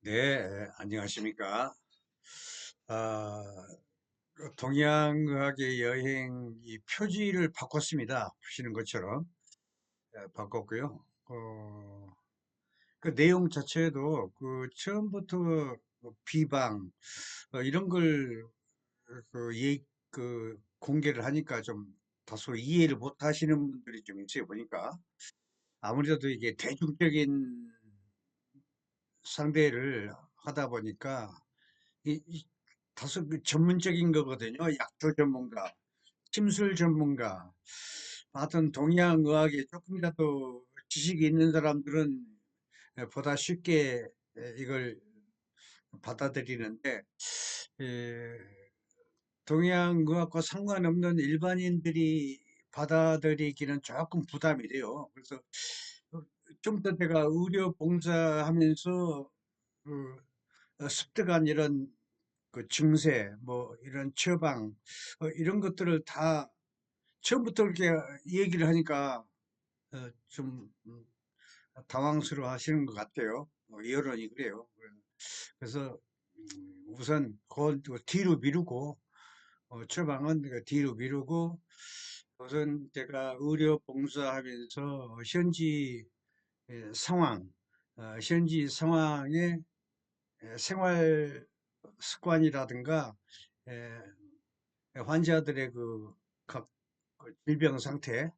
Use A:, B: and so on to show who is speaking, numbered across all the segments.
A: 네, 안녕하십니까. 아, 동양의학의 여행 이 표지를 바꿨습니다. 보시는 것처럼 바꿨고요. 그 내용 자체도 그 처음부터 비방 이런 걸 공개를 하니까 좀 다소 이해를 못 하시는 분들이 좀 있어요, 보니까. 아무래도 이게 대중적인 상대를 하다 보니까 이 다소 그 전문적인 거거든요. 약초 전문가, 침술 전문가. 하여튼 동양의학에 조금이라도 지식이 있는 사람들은 보다 쉽게 이걸 받아들이는데, 에, 동양의학과 상관없는 일반인들이 받아들이기는 조금 부담이 돼요. 그래서 좀 더 제가 의료 봉사하면서 습득한 이런 그 증세, 뭐 이런 처방, 이런 것들을 다 처음부터 이렇게 얘기를 하니까 좀 당황스러워 하시는 것 같아요. 여론이 그래요. 그래서 우선 그 뒤로 미루고, 처방은 그 뒤로 미루고, 우선 제가 의료 봉사하면서 상황, 현지 상황의 생활 습관이라든가, 에, 환자들의 각 질병 상태,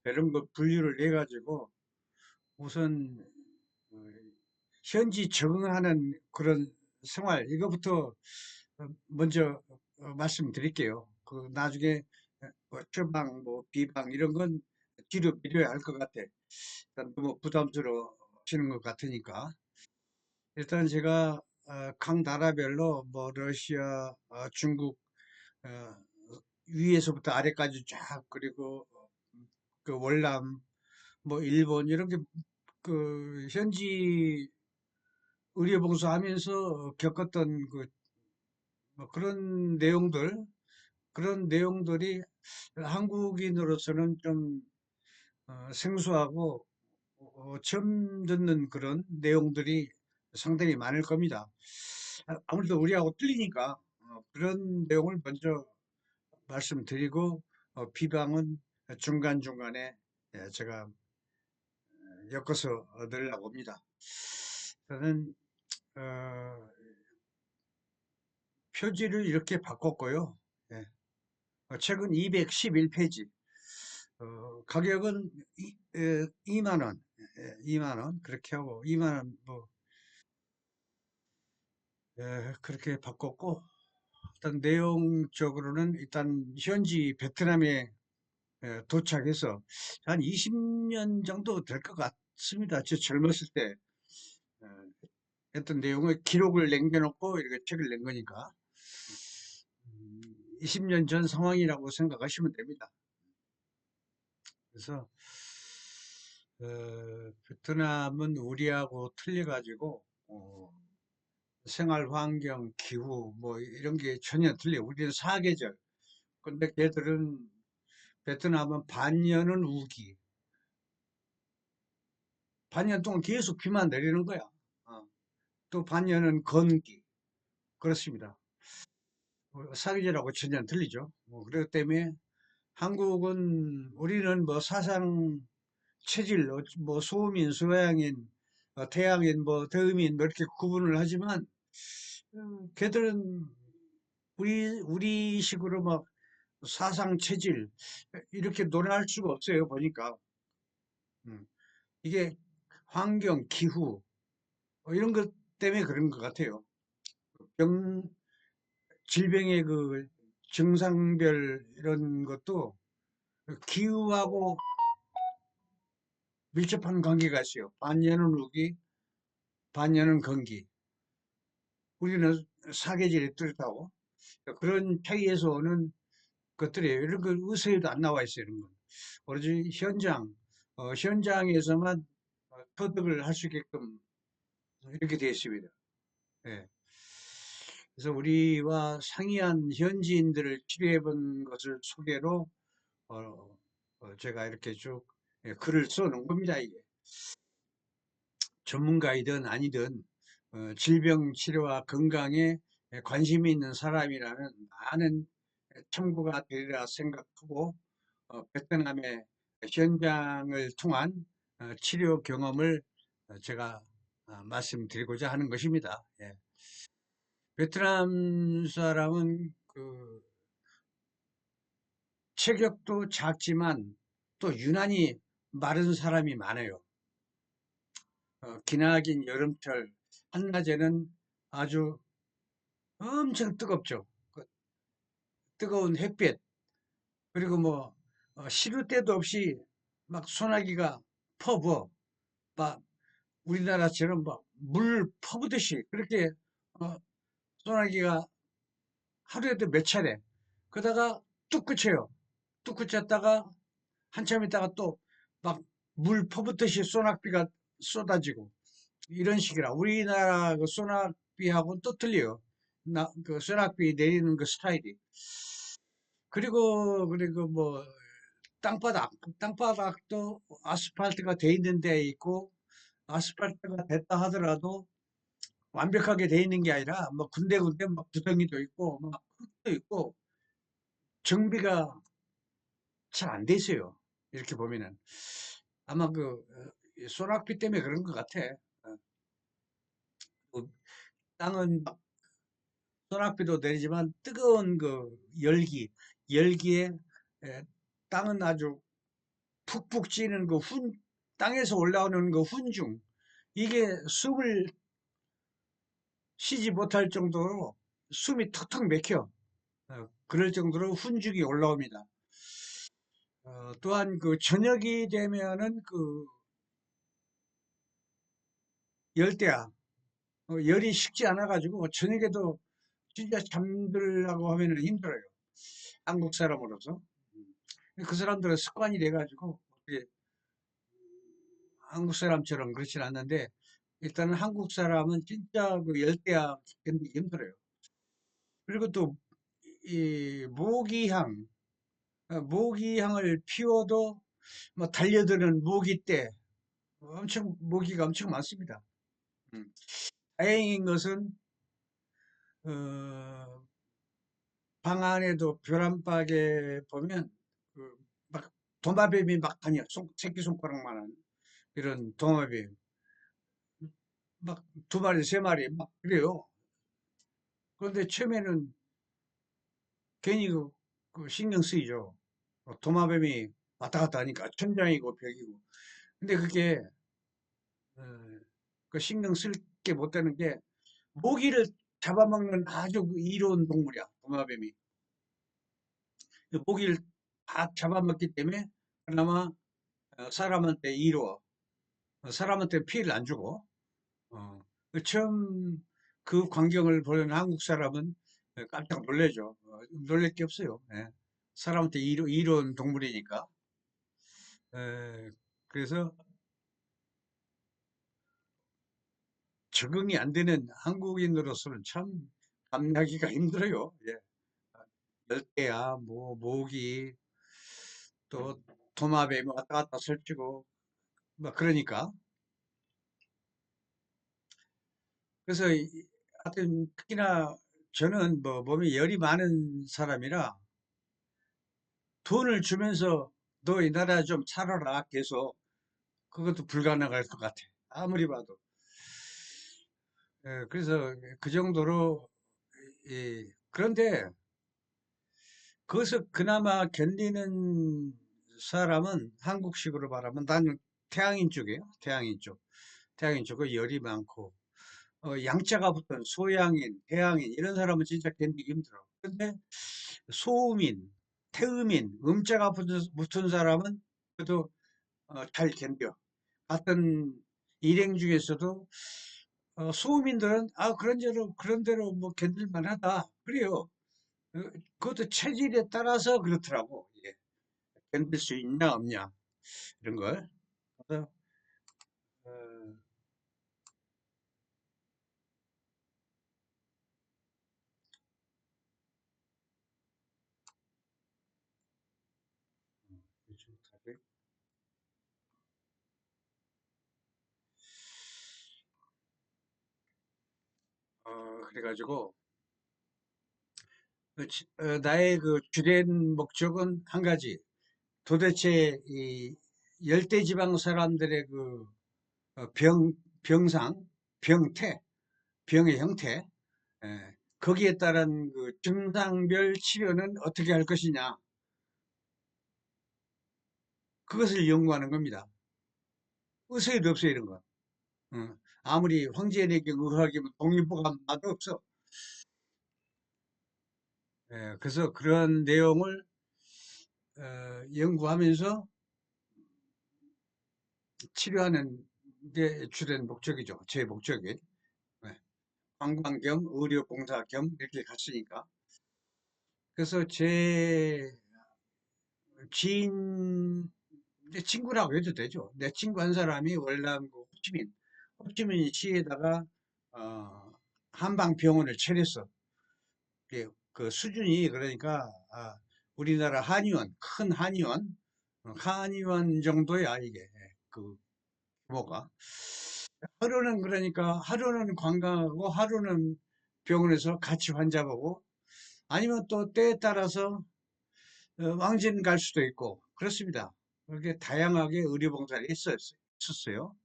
A: 이런 거 분류를 내가지고 우선 어, 현지 적응하는 그런 생활, 이거부터 먼저 말씀드릴게요. 그 나중에 처방, 뭐 비방 이런 건 뒤로 미뤄야 할 것 같아. 일단 너무 부담스러워지는 것 같으니까. 일단 제가 각 나라별로 뭐 러시아, 중국, 어, 위에서부터 아래까지 쫙, 그리고 그 월남, 뭐 일본 이런 게 그 현지 의료봉사하면서 겪었던 뭐 그런 내용들이 한국인으로서는 좀 생소하고 처음 듣는 그런 내용들이 상당히 많을 겁니다. 아무래도 우리하고 틀리니까 그런 내용을 먼저 말씀드리고 비방은 중간중간에 제가 엮어서 넣으려고 합니다. 저는 어, 표지를 이렇게 바꿨고요. 예. 최근 211페이지. 가격은 2만 원. 2만 원. 그렇게 하고 2만 원 뭐 그렇게 바꿨고, 일단 내용적으로는 일단 현지 베트남에 도착해서 한 20년 정도 될 것 같습니다. 저 젊었을 때 어, 했던 내용을 기록을 남겨놓고 이렇게 책을 낸 거니까 20년 전 상황이라고 생각하시면 됩니다. 그래서 베트남은 우리하고 틀려가지고 생활 환경, 기후 뭐 이런 게 전혀 틀려. 우리는 사계절. 근데 걔들은 베트남은 반년은 우기, 반년 동안 계속 비만 내리는 거야. 또 반년은 건기. 그렇습니다. 사계절하고 전혀 틀리죠. 그렇기 때문에 한국은 우리는 뭐 사상 체질, 뭐 소음인, 소양인, 태양인, 뭐 더음인 뭐 이렇게 구분을 하지만 걔들은 우리식으로 막 사상 체질 이렇게 논할 수가 없어요. 보니까 음, 이게 환경, 기후 이런 것 때문에 그런 것 같아요. 병 질병의 그 증상별 이런 것도 기후하고 밀접한 관계가 있어요. 반년은 우기, 반년은 건기. 우리는 사계절이 뚜렷하고 그런 차이에서 오는 것들이에요. 이런 거 의사에도 안 나와 있어요. 이런 건. 오로지 현장에서만 터득을 할 수 있게끔 이렇게 되어 있습니다. 예. 그래서 우리와 상이한 현지인들을 치료해 본 것을 소개로 어, 제가 이렇게 쭉 글을 써 놓은 겁니다. 이게 전문가이든 아니든 질병 치료와 건강에 관심이 있는 사람이라면 많은 참고가 되리라 생각하고 베트남의 현장을 통한 치료 경험을 제가 말씀드리고자 하는 것입니다. 예. 베트남 사람은 그 체격도 작지만 또 유난히 마른 사람이 많아요. 기나긴 여름철 한낮에는 아주 엄청 뜨겁죠. 그 뜨거운 햇빛 그리고 뭐 시도 때도 없이 막 소나기가 퍼부어 막 우리나라처럼 막 물 퍼부듯이 그렇게 어, 소나기가 하루에도 몇 차례 그러다가 뚝 그쳐요. 뚝 그쳤다가 한참 있다가 또 막 물 퍼붓듯이 소낙비가 쏟아지고 이런 식이라 우리나라 그 소낙비하고는 또 틀려요. 그 소낙비 내리는 그 스타일이. 그리고 뭐 땅바닥도 아스팔트가 돼 있는 데 있고 아스팔트가 됐다 하더라도 완벽하게 돼 있는 게 아니라 뭐 군데군데 막 구덩이도 있고 막 흙도 있고 정비가 잘 안 돼 있어요. 이렇게 보면은 아마 소낙비 때문에 그런 것 같아. 그 땅은 막 소낙비도 내리지만 뜨거운 그 열기에 에, 땅은 아주 푹푹 찌는 땅에서 올라오는 그 훈중, 이게 숨을 쉬지 못할 정도로 숨이 턱턱 막혀. 그럴 정도로 훈중이 올라옵니다. 또한 그 저녁이 되면은 그 열대야, 열이 식지 않아가지고 저녁에도 진짜 잠들라고 하면 힘들어요. 한국 사람으로서. 그 사람들은 습관이 돼가지고 어떻게 한국 사람처럼 그렇진 않는데 일단은 한국 사람은 진짜 그 열대야 견디기 힘들어요. 그리고 또 이 모기향을 피워도 뭐 달려드는 모기떼 모기가 엄청 많습니다. 음. 다행인 것은 어, 방 안에도 벼란박에 보면 막 도마뱀이 막 다녀 새끼손가락만한 이런 도마뱀 막 두 마리 세 마리 막 그래요. 그런데 처음에는 괜히 그 신경 쓰이죠. 도마뱀이 왔다 갔다 하니까 천장이고 벽이고. 근데 그게 어, 그 신경 쓸 게 못 되는 게 모기를 잡아먹는 아주 이로운 동물이야. 도마뱀이. 그 모기를 다 잡아먹기 때문에 그나마 사람한테 이로워. 사람한테 피해를 안 주고. 처음 그 광경을 보는 한국 사람은 깜짝 놀래죠. 놀랄 게 없어요. 예. 사람한테 이로운 동물이니까. 에, 그래서 적응이 안 되는 한국인으로서는 참 감내하기가 힘들어요. 예. 열대야, 뭐, 모기, 또 도마뱀이 왔다 갔다 설치고, 막 그러니까. 그래서 하여튼 특히나 저는 뭐 몸에 열이 많은 사람이라 돈을 주면서 너 이 나라 좀 살아라 계속 그것도 불가능할 것 같아. 아무리 봐도. 그래서 그 정도로 그런데 거기서 그나마 견디는 사람은 한국식으로 말하면 나는 태양인 쪽이에요. 태양인 쪽. 태양인 쪽은 열이 많고 양자가 붙은 소양인, 태양인 이런 사람은 진짜 견디기 힘들어. 근데 소음인, 태음인, 음자가 붙은 사람은 그래도 잘 견뎌. 같은 일행 중에서도 소음인들은 그런 대로 뭐 견딜 만하다. 그래요. 어, 그것도 체질에 따라서 그렇더라고. 이게 견딜 수 있냐 없냐 이런 걸. 그래서 어, 그래가지고 나의 그 주된 목적은 한 가지. 도대체 이 열대지방 사람들의 그 병상, 병태, 병의 형태, 거기에 따른 그 증상별 치료는 어떻게 할 것이냐. 그것을 연구하는 겁니다. 의사에도 없어요, 이런 거. 아무리 황제에게 의학이면 독립보감 나도 없어. 그래서 그런 내용을 연구하면서 치료하는 게 주된 목적이죠. 제 목적이. 예, 관광 겸 의료 봉사 겸 이렇게 갔으니까. 그래서 제 지인, 내 친구라고 해도 되죠. 내 친구 한 사람이 월남 그 호치민 시에다가 어, 한방병원을 차렸어. 그 수준이 그러니까 우리나라 한의원, 큰 한의원, 한의원 정도야 이게 그 규모가. 하루는 그러니까 하루는 관광하고 하루는 병원에서 같이 환자 보고 아니면 또 때에 따라서 왕진 갈 수도 있고 그렇습니다. 그렇게 다양하게 의료봉사를 있었어요.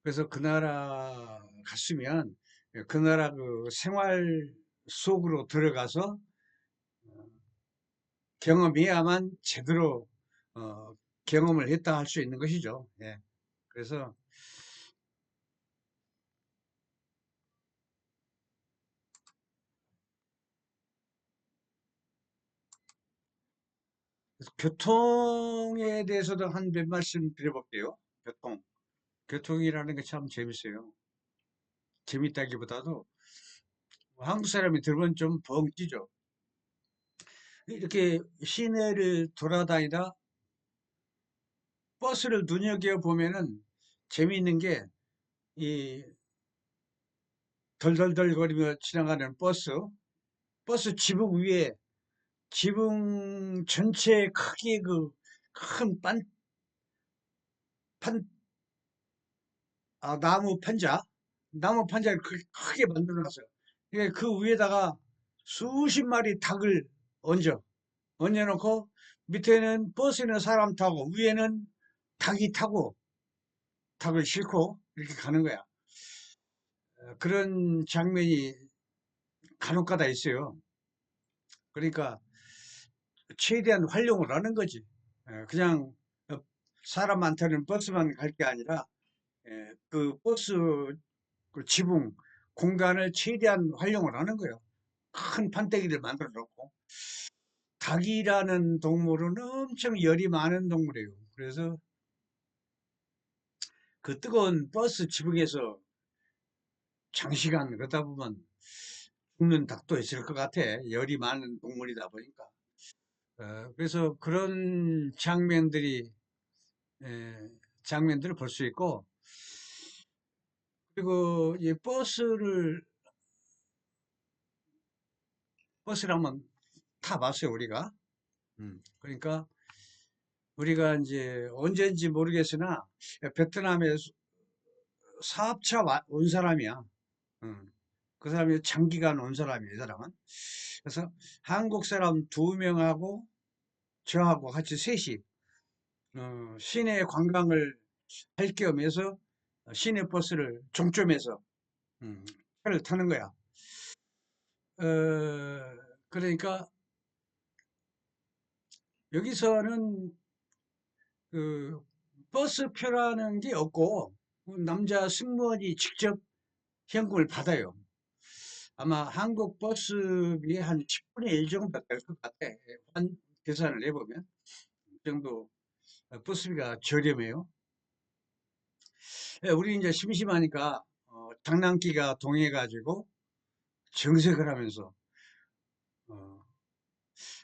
A: 그래서 그 나라 갔으면 그 나라 그 생활 속으로 들어가서 경험해야만 제대로 어, 경험을 했다 할 수 있는 것이죠. 예. 그래서 교통에 대해서도 한 몇 말씀 드려볼게요. 교통이라는 게 참 재밌어요. 재밌다기보다도 한국 사람이 들으면 좀 벙찌죠. 이렇게 시내를 돌아다니다 버스를 눈여겨보면은 재미있는 게 이 덜덜덜거리며 지나가는 버스 지붕 위에 지붕 전체 크기의 그 큰 나무 판자를 크게 만들어 놨어요. 그 위에다가 수십 마리 닭을 얹어, 얹어놓고 밑에는 버스는 사람 타고 위에는 닭이 타고 닭을 싣고 이렇게 가는 거야. 그런 장면이 간혹가다 있어요. 그러니까 최대한 활용을 하는 거지. 그냥 어, 사람 많다는 버스만 갈 게 아니라 그 버스 그 지붕 공간을 최대한 활용을 하는 거예요. 큰 판때기를 만들어 놓고 닭이라는 동물은 엄청 열이 많은 동물이에요. 그래서 그 뜨거운 버스 지붕에서 장시간 그러다 보면 죽는 닭도 있을 것 같아. 열이 많은 동물이다 보니까. 그래서 그런 에, 장면들을 볼 수 있고, 그리고 이 버스를 한번 타봤어요, 우리가. 그러니까 우리가 이제 언제인지 모르겠으나 베트남에 사업차 온 사람이야. 음, 그 사람이 장기간 온 사람이에요, 이 사람은. 그래서 한국 사람 두 명하고 저하고 같이 셋이 시내 관광을 할 겸해서 시내 버스를 종점에서 음, 차를 타는 거야. 그러니까 여기서는 그 버스표라는 게 없고 남자 승무원이 직접 현금을 받아요. 아마 한국 버스비의 한 10분의 1 정도 될 것 같아. 계산을 해보면 그 정도 버스비가 저렴해요. 우리 이제 심심하니까 장난기가 동해가지고 정색을 하면서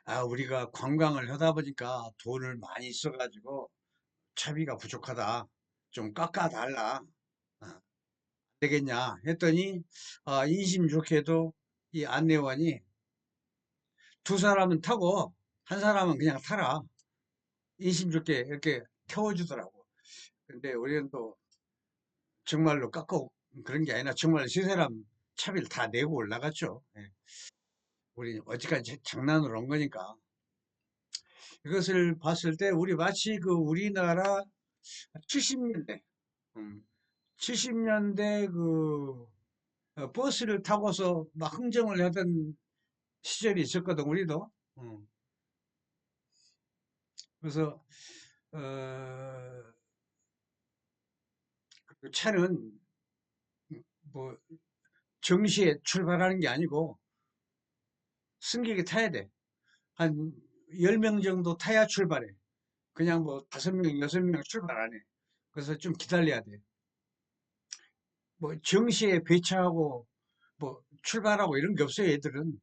A: 어, 우리가 관광을 하다 보니까 돈을 많이 써가지고 차비가 부족하다. 좀 깎아달라. 되겠냐 했더니 인심 좋게도 이 안내원이 두 사람은 타고 한 사람은 그냥 타라. 인심 좋게 이렇게 태워주더라고. 근데 우리는 또 정말로 깎고 그런 게 아니라 정말 시세람 차비를 다 내고 올라갔죠. 예. 우리 어지간히 장난으로 한 거니까. 이것을 봤을 때 우리 마치 그 우리나라 70년대, 70년대 그 버스를 타고서 막 흥정을 하던 시절이 있었거든, 우리도. 음. 그래서 어, 그 차는 뭐 정시에 출발하는 게 아니고 승객이 타야 돼. 한 10명 정도 타야 출발해. 그냥 뭐 5명, 6명 출발 안 해. 그래서 좀 기다려야 돼. 뭐 정시에 배차하고 뭐 출발하고 이런 게 없어요, 얘들은.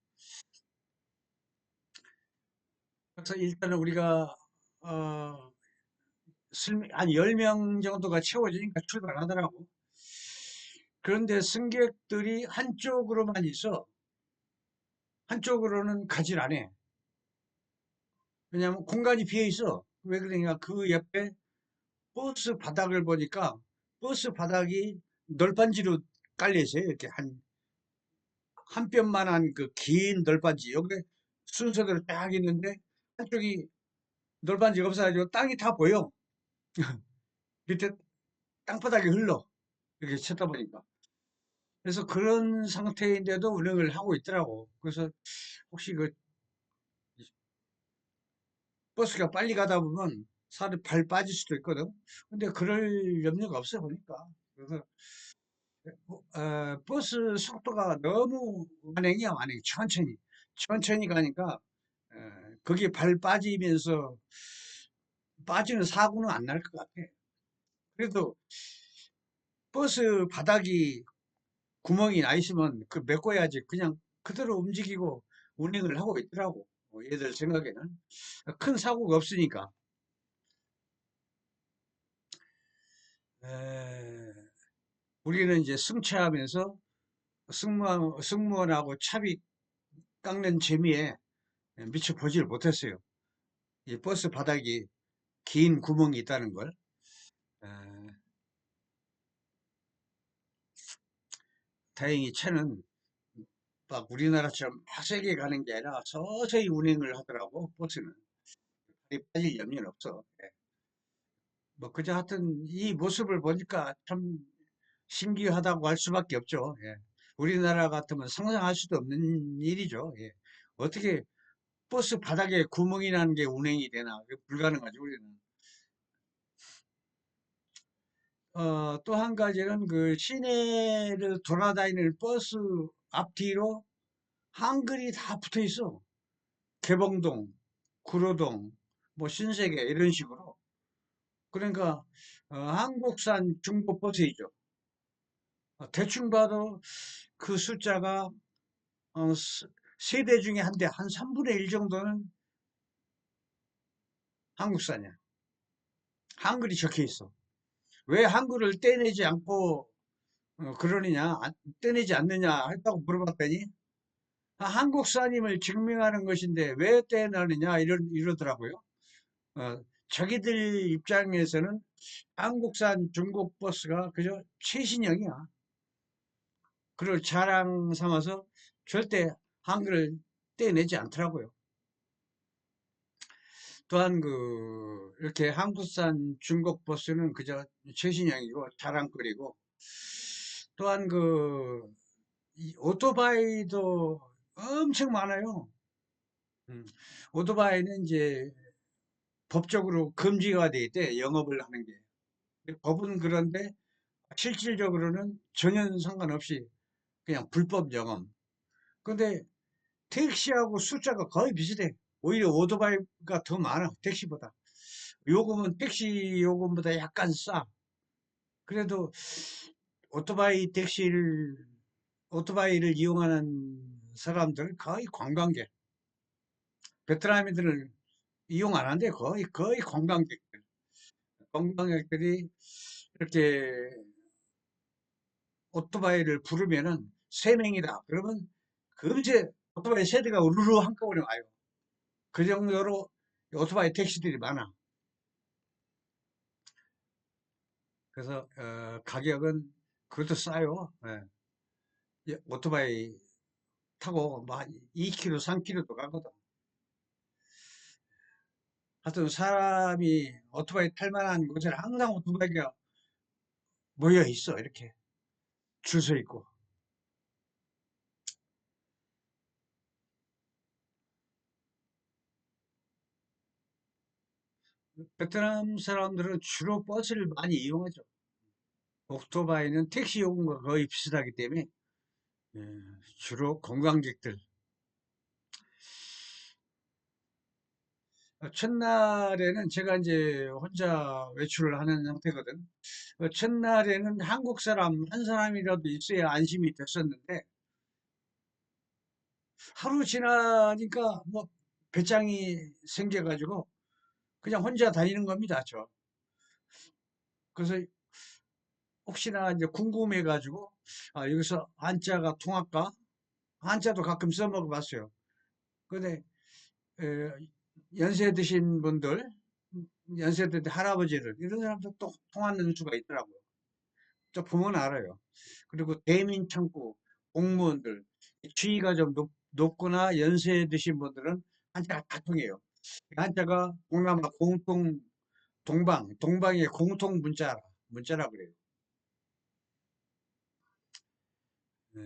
A: 그래서 일단은 우리가 어, 한 10명 정도가 채워지니까 출발하더라고. 그런데 승객들이 한쪽으로만 있어. 한쪽으로는 가질 않아. 왜냐하면 공간이 비어 있어. 왜 그러냐? 그 옆에 버스 바닥을 보니까 버스 바닥이 널빤지로 깔려 있어요. 이렇게 한 뼘만한 그 긴 널빤지. 여기 순서대로 딱 있는데 한쪽이 널빤지가 없어가지고 땅이 다 보여. 밑에 땅바닥이 흘러. 이렇게 쳐다보니까. 그래서 그런 상태인데도 운행을 하고 있더라고. 그래서 혹시 그 버스가 빨리 가다 보면 살이 발 빠질 수도 있거든. 근데 그럴 염려가 없어 보니까. 그래서 버스 속도가 너무 완행이야, 완행. 천천히. 천천히 가니까 거기에 발 빠지면서 빠지는 사고는 안 날 것 같아. 그래도 버스 바닥이 구멍이 나 있으면 그 메꿔야지 그냥 그대로 움직이고 운행을 하고 있더라고. 얘들 생각에는. 큰 사고가 없으니까. 에, 우리는 이제 승차하면서 승무원하고 차비 깎는 재미에 미처 보지를 못했어요. 이 버스 바닥이 긴 구멍이 있다는 걸. 에, 다행히 차는 막 우리나라처럼 막 세게 가는 게 아니라 서서히 운행을 하더라고, 버스는. 발이 빠질 염려는 없어. 예. 뭐, 그저 하여튼 이 모습을 보니까 참 신기하다고 할 수밖에 없죠. 예. 우리나라 같으면 상상할 수도 없는 일이죠. 예. 어떻게 버스 바닥에 구멍이 나는 게 운행이 되나? 그게 불가능하죠, 우리는. 또 한 가지는 그 시내를 돌아다니는 버스 앞뒤로 한글이 다 붙어 있어. 개봉동, 구로동, 뭐 신세계 이런 식으로. 그러니까 한국산 중고버스이죠. 대충 봐도 그 숫자가 세 대 중에 한 대, 한 3분의 1 정도는 한국산이야. 한글이 적혀 있어. 왜 한글을 떼내지 않고 그러느냐, 떼내지 않느냐 했다고 물어봤더니 한국산임을 증명하는 것인데 왜 떼내느냐 이러더라고요. 자기들 입장에서는 한국산 중국 버스가 그저 최신형이야. 그걸 자랑 삼아서 절대 한글을 떼내지 않더라고요. 또한 이렇게 한국산 중국 버스는 그저 최신형이고 자랑거리고 또한 이 오토바이도 엄청 많아요. 음, 오토바이는 이제 법적으로 금지가 돼 있대, 영업을 하는 게. 법은 그런데 실질적으로는 전혀 상관없이 그냥 불법 영업. 근데 택시하고 숫자가 거의 비슷해. 오히려 오토바이가 더 많아, 택시보다. 요금은 택시 요금보다 약간 싸. 그래도 오토바이 택시를, 오토바이를 이용하는 사람들은 거의 관광객. 베트남인들은 이용 안 한대, 거의 관광객들. 관광객들이 이렇게 오토바이를 부르면은 3명이다. 그러면 금세 오토바이 세대가 우르르 한꺼번에 와요. 그 정도로 오토바이 택시들이 많아. 그래서 가격은 그것도 싸요. 예. 예, 오토바이 타고 막 2km, 3km도 가거든. 하여튼 사람이 오토바이 탈 만한 곳에 항상 오토바이가 모여 있어. 이렇게 줄 서 있고. 베트남 사람들은 주로 버스를 많이 이용하죠. 오토바이는 택시 요금과 거의 비슷하기 때문에 예, 주로 관광객들. 첫날에는 제가 이제 혼자 외출을 하는 상태거든. 첫날에는 한국 사람 한 사람이라도 있어야 안심이 됐었는데 하루 지나니까 뭐 배짱이 생겨가지고 그냥 혼자 다니는 겁니다, 저. 그래서 혹시나 이제 궁금해가지고 아, 여기서 한자가 통할까? 한자도 가끔 써먹어 봤어요. 근데 에, 연세 드신 분들, 연세 든 할아버지들 이런 사람들 또 통하는 수가 있더라고요. 저 보면 알아요. 그리고 대민창구 공무원들 지위가 좀 높거나 연세 드신 분들은 한자가 다 통해요. 한자가 동남아 공통 동방의 공통 문자라 그래요. 네.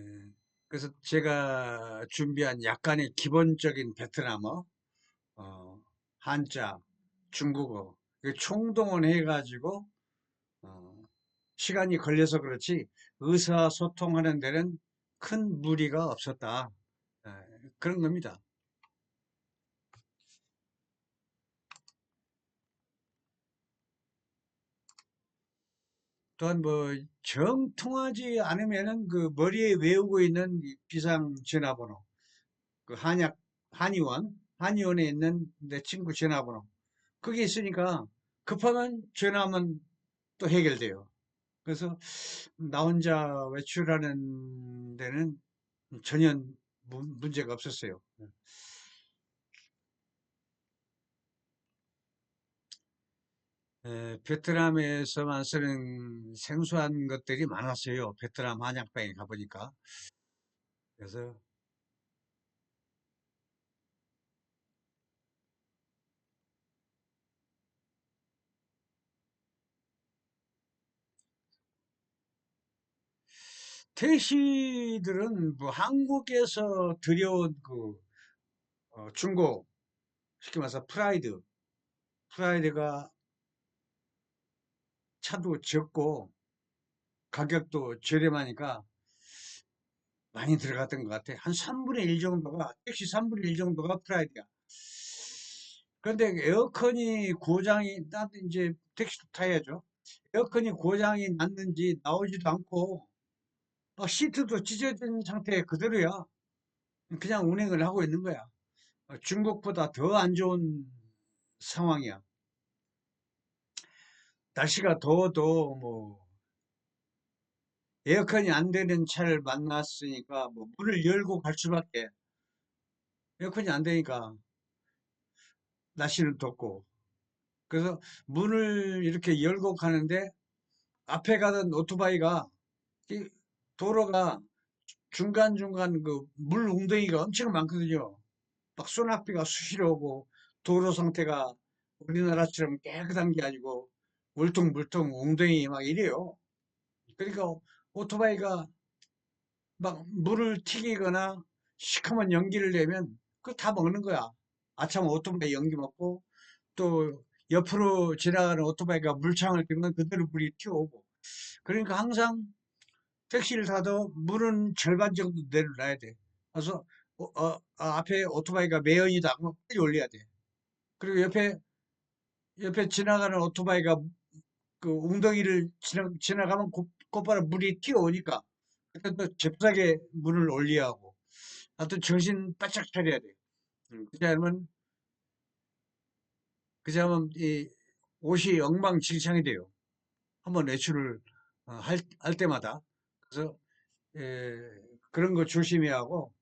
A: 그래서 제가 준비한 약간의 기본적인 베트남어, 어, 한자, 중국어, 이거 총동원해가지고, 어, 시간이 걸려서 그렇지, 의사소통하는 데는 큰 무리가 없었다. 예, 그런 겁니다. 또한 뭐, 정통하지 않으면은 그 머리에 외우고 있는 이 비상전화번호, 그 한의원에 있는 내 친구 전화번호, 그게 있으니까 급하면 전화하면 또 해결돼요. 그래서 나 혼자 외출하는 데는 전혀 문제가 없었어요. 베트남에서만 쓰는 생소한 것들이 많았어요. 베트남 한약방에 가보니까. 그래서 택시들은 뭐 한국에서 들여온 그 중고, 쉽게 말해서 프라이드가 차도 적고 가격도 저렴하니까 많이 들어갔던 것 같아. 한 3분의 1 정도가, 택시 3분의 1 정도가 프라이드야. 그런데 에어컨이 고장이, 나도 이제 택시도 타야죠. 에어컨이 고장이 났는지 나오지도 않고, 시트도 찢어진 상태 그대로야. 그냥 운행을 하고 있는 거야. 중국보다 더 안 좋은 상황이야. 날씨가 더워도 뭐, 에어컨이 안 되는 차를 만났으니까 뭐 문을 열고 갈 수밖에. 에어컨이 안 되니까 날씨는 덥고. 그래서 문을 이렇게 열고 가는데 앞에 가던 오토바이가 이 도로가 중간중간 그 물 웅덩이가 엄청 많거든요. 막 소낙비가 수시로 오고 도로 상태가 우리나라처럼 깨끗한 게 아니고 울퉁불퉁 웅덩이 막 이래요. 그러니까 오토바이가 막 물을 튀기거나 시커먼 연기를 내면 그거 다 먹는 거야. 아참 오토바이 연기 먹고 또 옆으로 지나가는 오토바이가 물창을 띄면 그대로 물이 튀어오고. 그러니까 항상 택시를 타도 물은 절반 정도 내려놔야 돼. 그래서 앞에 오토바이가 매연이다. 그러면 빨리 올려야 돼. 그리고 옆에 지나가는 오토바이가 그 웅덩이를 지나가면 곧바로 물이 튀어오니까 그때 또 잽싸게 문을 올려야 하고. 하여튼 정신 바짝 차려야 돼. 그렇지 않으면 이 옷이 엉망진창이 돼요. 한번 외출을 할 때마다. 그래서 에, 그런 거 조심해야 하고.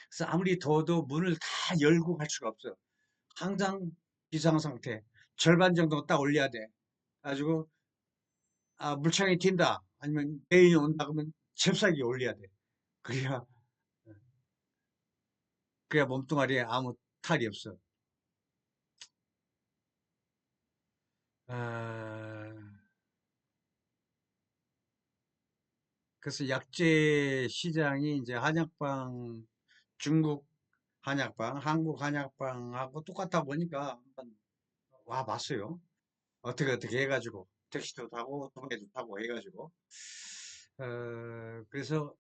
A: 그래서 아무리 더워도 문을 다 열고 갈 수가 없어. 항상 비상 상태. 절반 정도 딱 올려야 돼. 가지고 물창이 튄다. 아니면 레인이 온다. 그러면 잽싸게 올려야 돼. 그래야, 그래야 몸뚱아리에 아무 탈이 없어. 아, 그래서 약재 시장이 이제 한약방, 중국 한약방, 한국 한약방하고 똑같다 보니까 한번 와 봤어요. 어떻게 해가지고 택시도 타고 동해도 타고 해가지고 그래서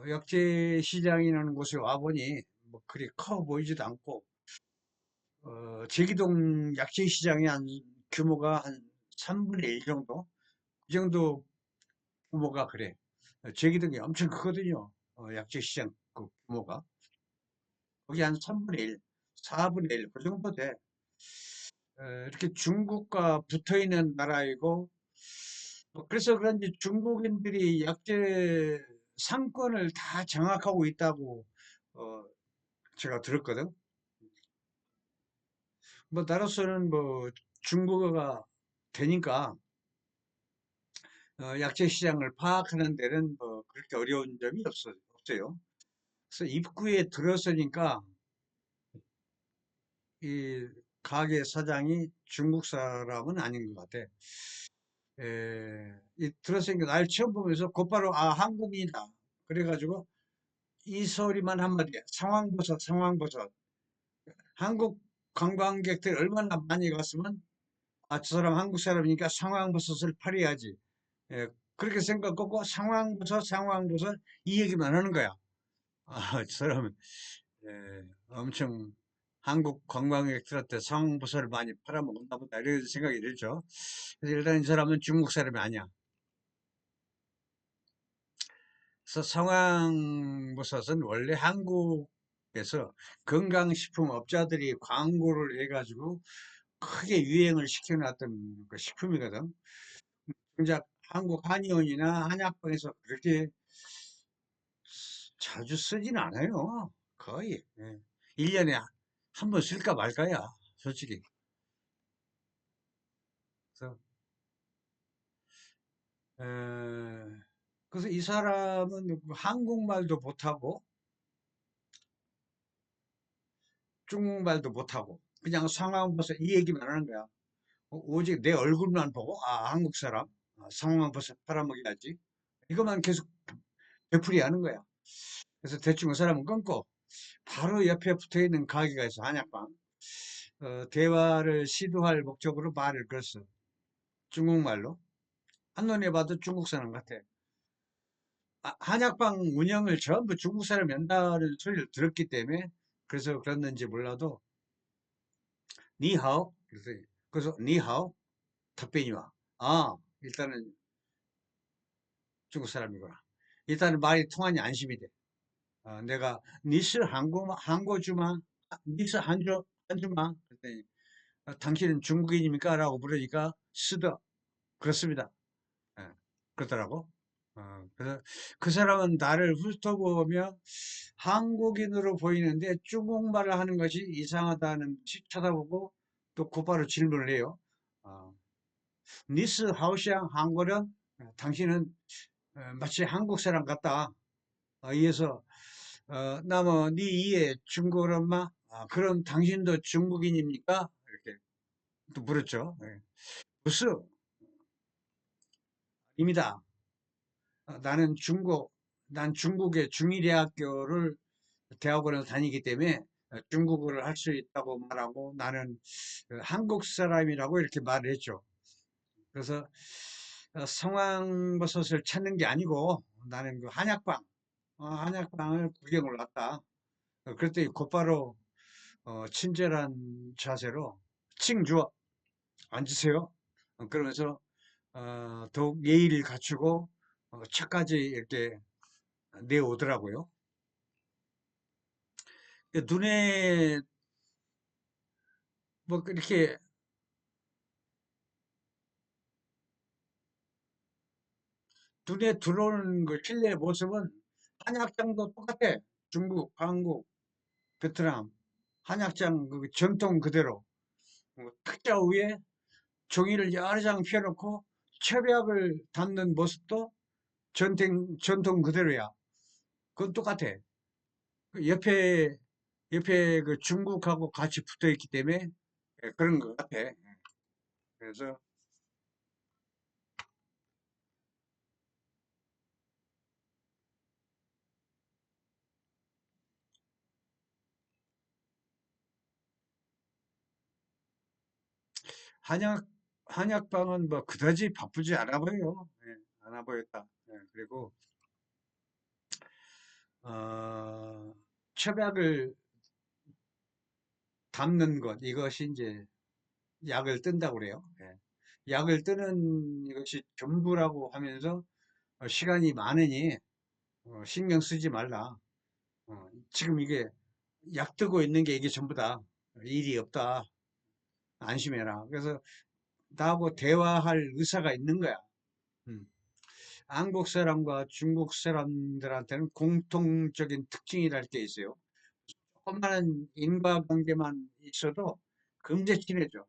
A: 약재 시장이라는 곳에 와보니 뭐 그리 커 보이지도 않고 제기동 약재 시장이 한 규모가 한 3분의 1 정도 그 정도 규모가 그래. 제기동이 엄청 크거든요. 약재 시장 그 규모가 거기 한 3분의 1, 4분의 1 그 정도 돼. 이렇게 중국과 붙어 있는 나라이고 뭐 그래서 그런지 중국인들이 약재 상권을 다 장악하고 있다고 어, 제가 들었거든. 뭐 나로서는 뭐 중국어가 되니까 약재 시장을 파악하는 데는 뭐 그렇게 어려운 점이 없어요. 그래서 입구에 들어서니까 이 가게 사장이 중국 사람은 아닌 것 같아. 들어서니까 날 처음 보면서 곧바로 한국인이다. 그래가지고 이 소리만 한마디 상황버섯 상황버섯 한국 관광객들 얼마나 많이 갔으면 저 사람 한국 사람이니까 상황버섯을 팔아야지. 그렇게 생각하고 상황버섯 상황버섯 이 얘기만 하는 거야. 저 사람은 엄청 한국 관광객들한테 상황버섯을 많이 팔아먹었나 보다 이런 생각이 들죠. 그래서 일단 이 사람은 중국 사람이 아니야. 그래서 상황버섯은 원래 한국에서 건강식품 업자들이 광고를 해가지고 크게 유행을 시켜놨던 그 식품이거든. 정작 한국 한의원이나 한약방에서 그렇게 자주 쓰진 않아요. 거의. 1년에 한 번 쓸까 말까야, 솔직히. 그래서, 에, 그래서 이 사람은 한국말도 못하고 중국말도 못하고 그냥 상황버섯 이 얘기만 하는 거야. 오직 내 얼굴만 보고 한국 사람 상황버섯 팔아먹여야지. 이것만 계속 되풀이 하는 거야. 그래서 대충 그 사람은 끊고 바로 옆에 붙어 있는 가게가 있어, 한약방. 대화를 시도할 목적으로 말을 걸었어. 중국말로. 한눈에 봐도 중국 사람 같아. 한약방 운영을 전부 중국 사람이 한다는 소리를 들었기 때문에 그래서 그랬는지 몰라도 니하오 그래서 니하오 답변이 와. 일단은 중국 사람이구나. 일단은 말이 통하니 안심이 돼. 내가 니스 한국 주마 니스 한주마 그랬더니 당신은 중국인입니까? 라고 물으니까 스더 그렇습니다. 예, 그러더라고. 그래서 그 사람은 나를 훑어보며 한국인으로 보이는데 중국말을 하는 것이 이상하다는 듯이 쳐다보고 또 곧바로 질문을 해요. 어, 니스 하우샹 한국은 당신은 마치 한국 사람 같다. 이어서 나뭐 니 이에 중국어 엄마? 그럼 당신도 중국인입니까? 이렇게 또 물었죠. 무슨 입니다. 나는 난 중국의 중의대학교를 대학원을 다니기 때문에 중국어를 할 수 있다고 말하고 나는 한국 사람이라고 이렇게 말을 했죠. 그래서 성황버섯을 찾는 게 아니고 나는 그 한약방을 구경을 왔다. 그랬더니 곧바로 친절한 자세로 칭 주어 앉으세요. 그러면서 더욱 예의를 갖추고 차까지 이렇게 내오더라고요. 눈에 뭐 이렇게 눈에 들어오는 그 실내 모습은 한약장도 똑같아. 중국, 한국, 베트남 한약장 그 정통 그대로 탁자 위에 종이를 여러 장 펴놓고 첩약을 담는 모습도 전통 그대로야. 그건 똑같아. 그 옆에 그 중국하고 같이 붙어 있기 때문에 그런 것 같아. 그래서 한약, 한약방은 뭐 그다지 바쁘지 않아 보여. 예, 않아 보였다. 예, 그리고, 어, 첩약을 담는 것, 이것이 이제 약을 뜬다고 그래요. 예. 약을 뜨는 이것이 전부라고 하면서 시간이 많으니 신경 쓰지 말라. 지금 이게 약 뜨고 있는 게 이게 전부다. 일이 없다. 안심해라. 그래서 나하고 대화할 의사가 있는 거야. 음. 한국 사람과 중국 사람들한테는 공통적인 특징이랄 게 있어요. 조그마한 인과관계만 있어도 금세 친해져.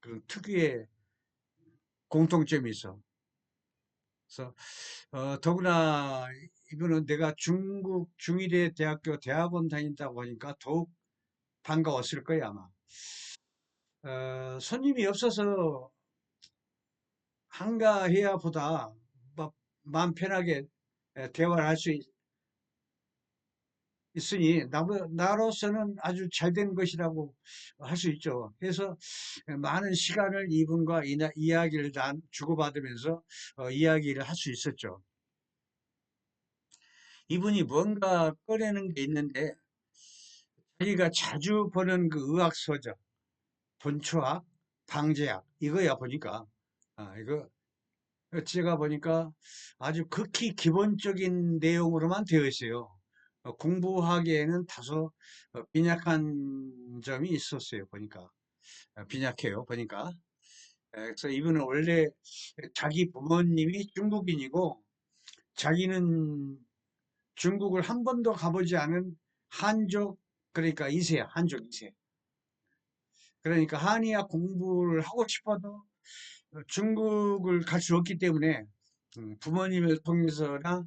A: 그런 특유의 공통점이 있어. 그래서 더구나 이거는 내가 중국 중의대 대학교 대학원 다닌다고 하니까 더욱 반가웠을 거야 아마. 손님이 없어서 한가해야 보다 막 마음 편하게 대화를 할 수 있으니 나로서는 아주 잘된 것이라고 할 수 있죠. 그래서 많은 시간을 이분과 이야기를 주고받으면서 이야기를 할 수 있었죠. 이분이 뭔가 꺼내는 게 있는데 자기가 자주 보는 그 의학 서적, 본초학, 방제학 이거야 보니까 이거 제가 보니까 아주 극히 기본적인 내용으로만 되어 있어요. 공부하기에는 다소 빈약한 점이 있었어요. 보니까 빈약해요. 보니까 그래서 이분은 원래 자기 부모님이 중국인이고 자기는 중국을 한 번도 가보지 않은 한족 그러니까 이세야 한족 이세. 그러니까 한의학 공부를 하고 싶어도 중국을 갈 수 없기 때문에 부모님을 통해서나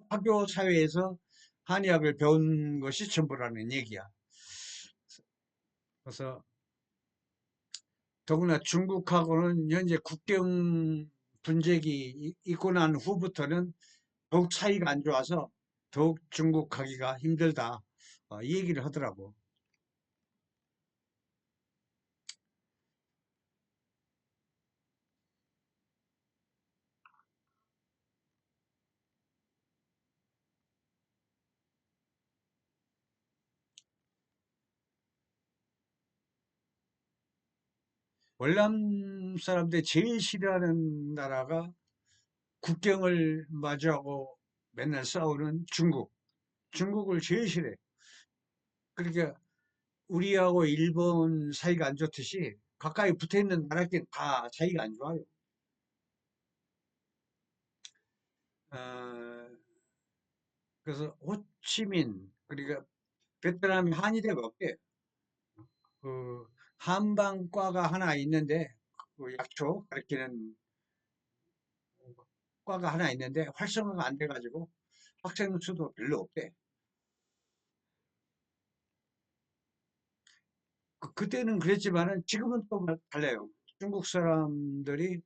A: 학교 사회에서 한의학을 배운 것이 전부라는 얘기야. 그래서 더구나 중국하고는 현재 국경 분쟁이 있고 난 후부터는 더욱 차이가 안 좋아서 더욱 중국 가기가 힘들다. 이 얘기를 하더라고. 월남 사람들이 제일 싫어하는 나라가 국경을 마주하고 맨날 싸우는 중국. 중국을 제일 싫어해. 그러니까 우리하고 일본 사이가 안 좋듯이 가까이 붙어 있는 나라끼리 다 사이가 안 좋아요. 어, 그래서 호치민, 그러니까 베트남에 한의대가 없대. 그 한방과가 하나 있는데 그 약초 가르치는 과가 하나 있는데 활성화가 안 돼가지고 학생 수도 별로 없대. 그때는 그랬지만은 지금은 또 달라요. 중국 사람들이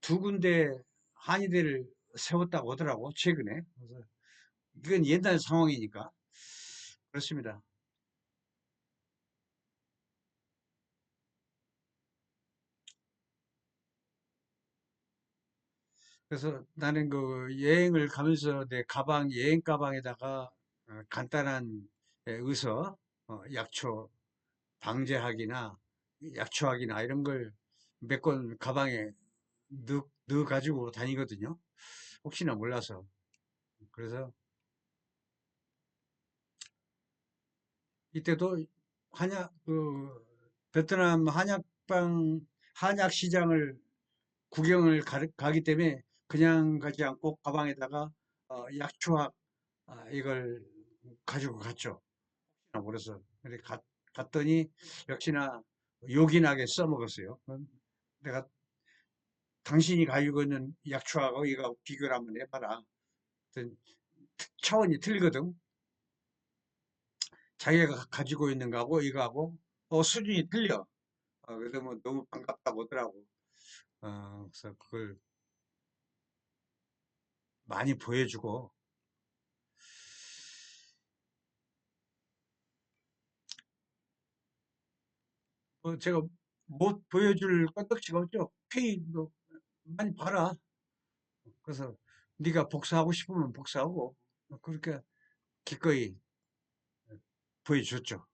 A: 두 군데 한의대를 세웠다고 하더라고, 최근에. 그래서 이건 옛날 상황이니까. 그렇습니다. 그래서 나는 그 여행을 가면서 내 여행 가방에다가 간단한 의서, 약초, 방제학이나 약초학이나 이런 걸 몇 권 가방에 넣어 가지고 다니거든요. 혹시나 몰라서. 그래서 이때도 베트남 한약 시장을 구경을 가기 때문에 그냥 가지 않고 가방에다가 약초학 이걸 가지고 갔죠. 그래서 갔더니 역시나 요긴하게 써먹었어요. 내가 당신이 가지고 있는 약초하고 이거 비교를 한번 해봐라. 어떤 차원이 틀리거든. 자기가 가지고 있는 거하고 이거하고 수준이 틀려. 그래서 뭐 너무 반갑다고 하더라고. 그래서 그걸 많이 보여주고 제가 못 보여줄 건덕지가 없죠. 뭐 많이 봐라. 그래서 네가 복사하고 싶으면 복사하고 그렇게 기꺼이 보여줬죠.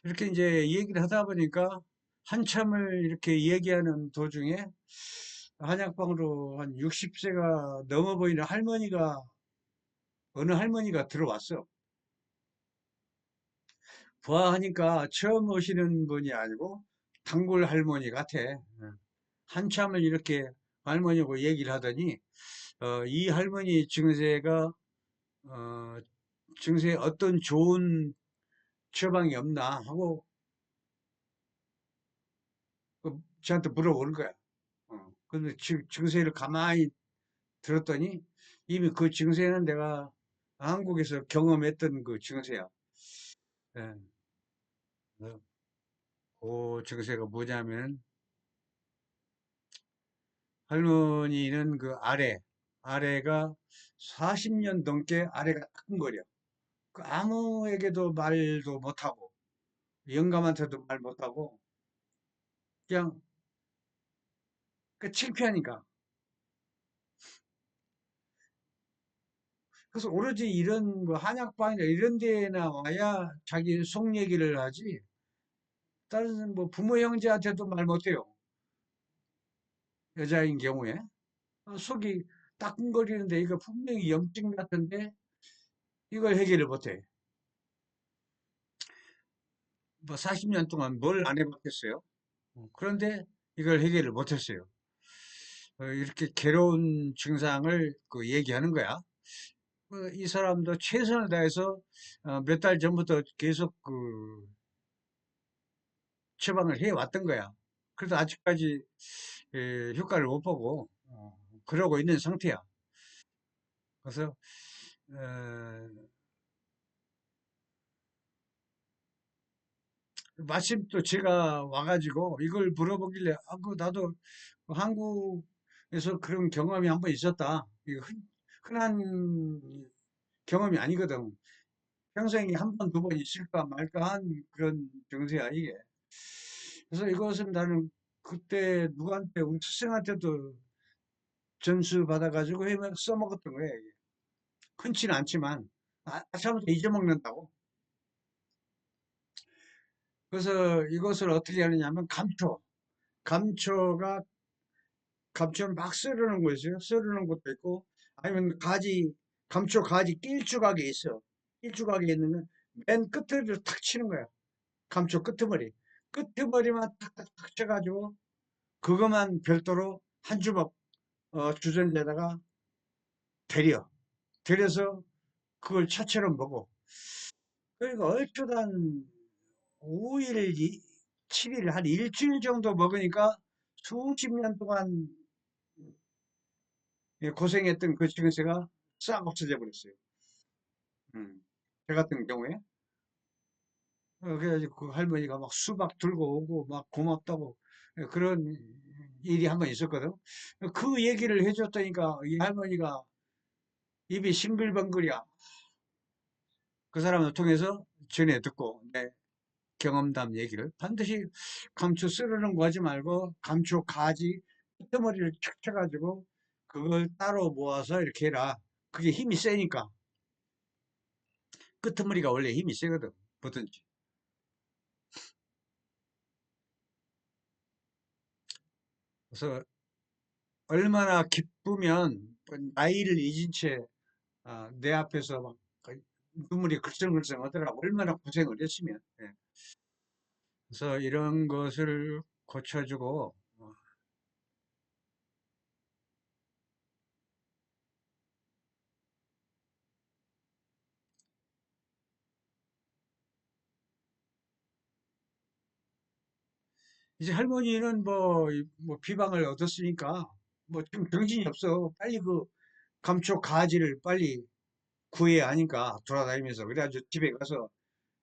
A: 이렇게 이제 얘기를 하다 보니까 한참을 이렇게 얘기하는 도중에 한약방으로 한 60세가 넘어 보이는 어느 할머니가 들어왔어. 부하하니까 처음 오시는 분이 아니고 단골 할머니 같아. 한참을 이렇게 할머니하고 얘기를 하더니 이 할머니 증세가 어, 증세에 어떤 좋은 처방이 없나 하고 저한테 물어보는 거야. 근데 증세를 가만히 들었더니 이미 그 증세는 내가 한국에서 경험했던 그 증세야. 예. 그 증세가 뭐냐면 할머니는 그 아래가 40년 넘게 아래가 따끔거려. 그 아무에게도 말도 못하고 영감한테도 말 못하고 그냥 그 창피하니까. 그래서 오로지 이런 뭐 한약방이나 이런 데나 와야 자기 속 얘기를 하지. 다른 뭐 부모 형제한테도 말 못해요. 여자인 경우에 속이 따끔거리는데 이거 분명히 염증 같은데 이걸 해결을 못해. 뭐 40년 동안 뭘 안 해봤겠어요. 그런데 이걸 해결을 못했어요. 이렇게 괴로운 증상을 그 얘기하는 거야. 이 사람도 최선을 다해서 몇 달 전부터 계속 그 처방을 해 왔던 거야. 그래도 아직까지 효과를 못 보고 그러고 있는 상태야. 그래서 어, 마침 또 제가 와가지고 이걸 물어보길래 나도 한국에서 그런 경험이 한 번 있었다. 이거 흔한 경험이 아니거든. 평생에 한 번, 두 번 있을까 말까 한 그런 증세야, 이게. 그래서 이것은 나는 그때 누구한테, 우리 스승한테도 전수 받아가지고 써먹었던 거예요. 이게. 흔치는 않지만, 아침부터 잊어먹는다고. 그래서 이것을 어떻게 하느냐면 감초가, 감초를 막 썰어놓은 거 있어요. 썰어놓은 것도 있고, 아니면 감초 가지 낄주각이 있어. 낄주각이 있는 건 맨 끝을 탁 치는 거야. 감초 끄트머리. 끄트머리만 탁탁탁 쳐가지고 그것만 별도로 한 주먹 주전자에다가 데려서 그걸 차처럼 먹어. 그러니까 얼추 한 5일, 7일, 한 일주일 정도 먹으니까 수십 년 동안 고생했던 그 증세가 싹 없어져 버렸어요. 음. 저 같은 경우에. 그래가지고 그 할머니가 막 수박 들고 오고 막 고맙다고 그런 일이 한 번 있었거든. 그 얘기를 해줬다니까 이 할머니가 입이 싱글벙글이야. 그 사람을 통해서 전해 듣고 내 경험담 얘기를 반드시 감초 썰어놓은 거 하지 말고 감초 가지 끄트머리를 척 쳐가지고 그걸 따로 모아서 이렇게 해라. 그게 힘이 세니까. 끄트머리가 원래 힘이 세거든. 뭐든지. 그래서 얼마나 기쁘면 나이를 잊은 채 내 앞에서 막 눈물이 글썽글썽 하더라고. 얼마나 고생을 했으면. 예. 그래서 이런 것을 고쳐주고 이제 할머니는 뭐 비방을 얻었으니까 뭐 지금 정신이 없어. 빨리 그 감초 가지를 빨리 구해야 하니까 돌아다니면서 그래가지고 집에 가서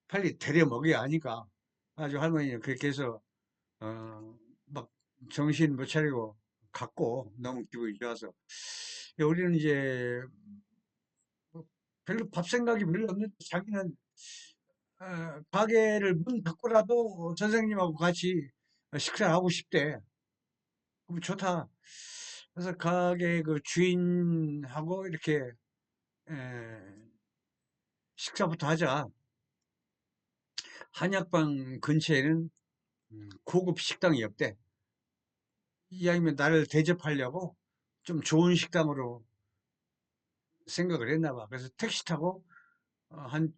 A: 빨리 데려 먹여야 하니까 아주 할머니는 그렇게 해서 막 정신 못 차리고 갔고 너무 기분이 좋아서 우리는 이제 뭐 별로 밥 생각이 별로 없는데 자기는 가게를 문 닫고라도 선생님하고 같이 식사하고 싶대. 그럼 좋다. 그래서 가게 그 주인하고 이렇게 에, 식사부터 하자. 한약방 근처에는 고급 식당이 없대. 이왕이면 나를 대접하려고 좀 좋은 식당으로 생각을 했나 봐. 그래서 택시 타고 한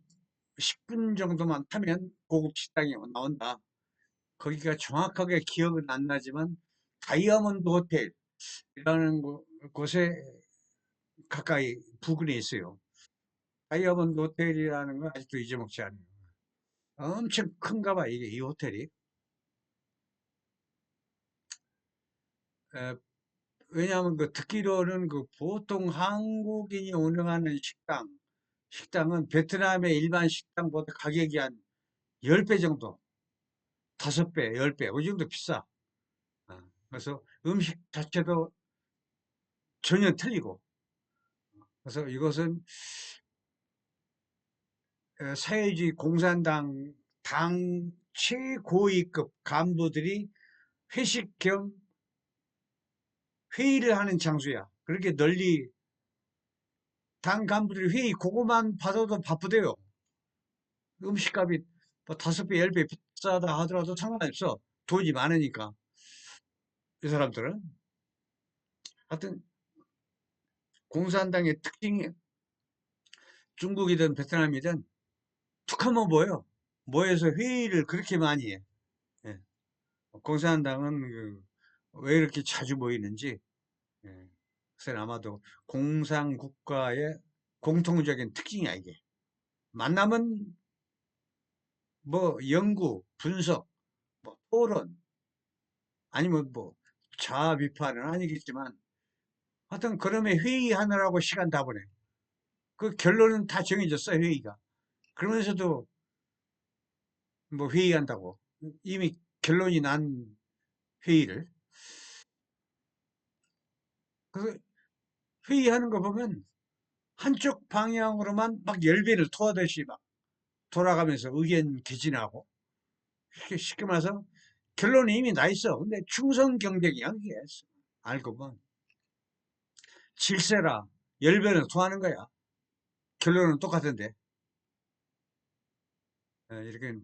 A: 10분 정도만 타면 고급 식당이 나온다. 거기가 정확하게 기억은 안 나지만 다이아몬드 호텔이라는 곳에 가까이 부근에 있어요. 다이아몬드 호텔이라는 건 아직도 잊어먹지 않아요. 엄청 큰가 봐, 이게, 이 호텔이. 에, 왜냐하면 그 듣기로는 그 보통 한국인이 운영하는 식당은 베트남의 일반 식당보다 가격이 한 10배 정도, 5배, 10배, 이 정도 비싸. 그래서 음식 자체도 전혀 틀리고. 그래서 이것은 사회주의 공산당 당 최고위급 간부들이 회식 겸 회의를 하는 장소야. 그렇게 널리 당 간부들이 회의 그거만 받아도 바쁘대요. 음식값이 뭐 5배, 10배 비싸다 하더라도 상관없어. 돈이 많으니까. 이 사람들은. 하여튼 공산당의 특징이 중국이든 베트남이든 툭 하면 뭐예요? 모여서 회의를 그렇게 많이 해. 예. 공산당은 왜 이렇게 자주 모이는지, 예. 그래서 아마도 공산국가의 공통적인 특징이야, 이게. 만나면 뭐 연구, 분석, 뭐 토론, 아니면 뭐 자아 비판은 아니겠지만 하여튼 그러면 회의하느라고 시간 다 보내. 그 결론은 다 정해졌어, 회의가. 그러면서도 뭐 회의한다고. 이미 결론이 난 회의를. 그 회의하는 거 보면 한쪽 방향으로만 막 열변을 토하듯이 막 돌아가면서 의견 개진하고 쉽게 말해서 결론이 이미 나 있어. 근데 충성 경쟁이야, 그게. 알고 보면. 질세라 열변을 토하는 거야. 결론은 똑같은데. 이렇게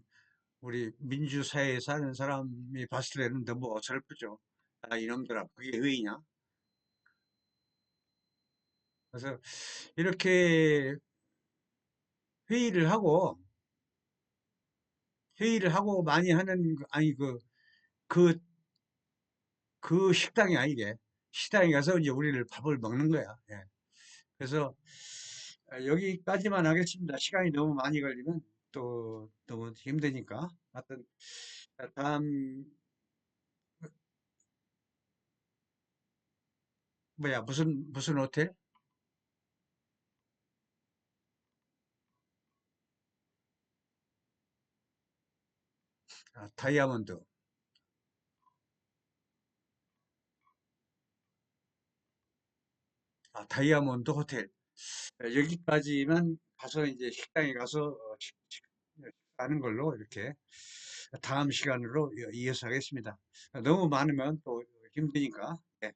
A: 우리 민주사회에 사는 사람이 봤을 때는 너무 어설프죠. 아, 이놈들아, 그게 의의냐? 그래서 이렇게 회의를 하고, 회의를 하고 많이 하는, 아니, 그, 그 식당이 아니게. 식당에 가서 이제 우리를 밥을 먹는 거야. 예. 그래서 여기까지만 하겠습니다. 시간이 너무 많이 걸리면 또 너무 힘드니까. 하여튼, 다음, 뭐야, 무슨 호텔? 다이아몬드. 다이아몬드 호텔. 여기까지만 가서 이제 식당에 가서 식사하는 걸로 이렇게 다음 시간으로 이어서 하겠습니다. 너무 많으면 또 힘드니까 네,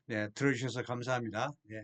A: 네, 들어주셔서 감사합니다. 네.